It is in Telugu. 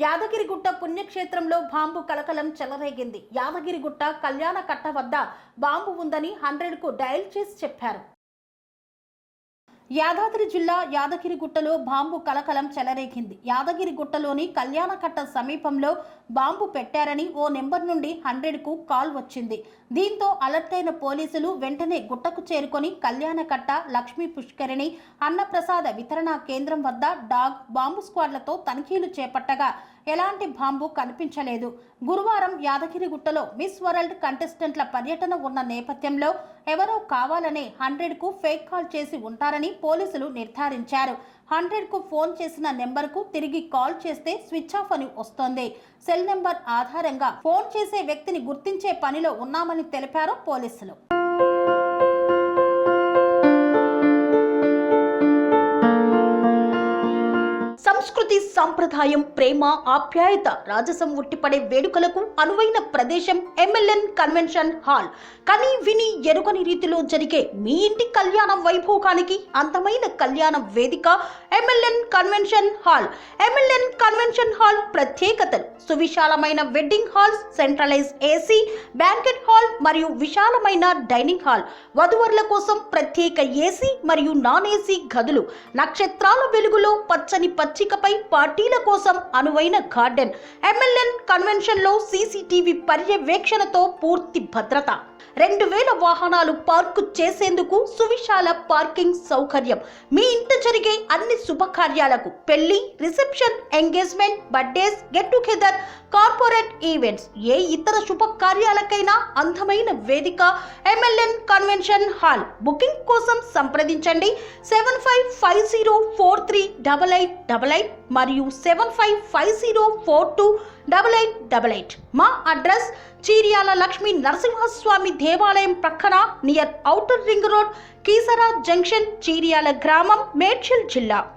యాదగిరిగుట్ట పుణ్యక్షేత్రంలో బాంబు కలకలం చెలరేగింది. యాదగిరిగుట్ట కళ్యాణ కట్ట వద్ద బాంబు ఉందని 100కు డయల్ చేసి చెప్పారు. యాదాద్రి జిల్లా యాదగిరిగుట్టలో బాంబు కలకలం చెలరేగింది. యాదగిరిగుట్టలోని కళ్యాణకట్ట సమీపంలో బాంబు పెట్టారని ఓ నెంబర్ నుండి 100కు కాల్ వచ్చింది. దీంతో అలర్ట్ అయిన పోలీసులు వెంటనే గుట్టకు చేరుకొని కళ్యాణకట్ట, లక్ష్మీ పుష్కరిణి, అన్నప్రసాద వితరణ కేంద్రం వద్ద డాగ్, బాంబు స్క్వాడ్లతో తనిఖీలు చేపట్టగా ఎలాంటి బాంబు కనిపించలేదు. గురువారం యాదగిరిగుట్టలో మిస్ వరల్డ్ కంటెస్టెంట్ల పర్యటన ఉన్న నేపథ్యంలో ఎవరో కావాలనే 100కు ఫేక్ కాల్ చేసి ఉంటారని పోలీసులు నిర్ధారించారు. 100కు ఫోన్ చేసిన నెంబర్కు తిరిగి కాల్ చేస్తే స్విచ్ ఆఫ్ అని వస్తోంది. సెల్ నెంబర్ ఆధారంగా ఫోన్ చేసే వ్యక్తిని గుర్తించే పనిలో ఉన్నామని తెలిపారు పోలీసులు. సంస్కృతి, సంప్రదాయం, ప్రేమ, ఆప్యాయత, రాజసం ఉట్టిపడే వేడుకలకు అనువైన ప్రదేశం ఎంఎల్ఎన్ కన్వెన్షన్ హాల్. కని విని ఎరుగని రీతిలో జరిగే మీ ఇంటి కళ్యాణ వైభోగానికి అందమైన కళ్యాణ వేదిక MLN convention hall. MLN convention hall ప్రత్యేకతలు: సువిశాలమైన wedding halls, centralize AC banquet hall మరియు విశాలమైన డైనింగ్ హాల్, వధువరుల కోసం ప్రత్యేక ఏసీ మరియు నాన్ ఏసీ గదులు, నక్షత్రాల వెలుగులో పచ్చని పచ్చికపై పార్టీల కోసం అనువైన గార్డెన్. ఎంఎల్ఎన్ కన్వెన్షన్ లో సీసీటీవీ పర్యవేక్షణతో పూర్తి భద్రత, 2000 వాహనాలు పార్కు చేసేందుకు సువిశాల పార్కింగ్ సౌకర్యం. మీ ఇంట జరిగే అన్ని శుభకార్యాలకు, పెళ్లి, reception, engagement, birthdays, get together, corporate events, ఏ ఇతర శుభకార్యాలకైనా అందమైన వేదిక ఎంఎల్ఎన్ కన్వెన్షన్ హాల్. బుకింగ్ కోసం సంప్రదించండి 7550438888 మరియు 7550428888. మా అడ్రస్ చీర్యాల లక్ష్మీ నరసింహస్వామి దేవాలయం ప్రక్కన, near outer ring road, Keesara junction, Cheeryal గ్రామం, మేడ్చల్ జిల్లా.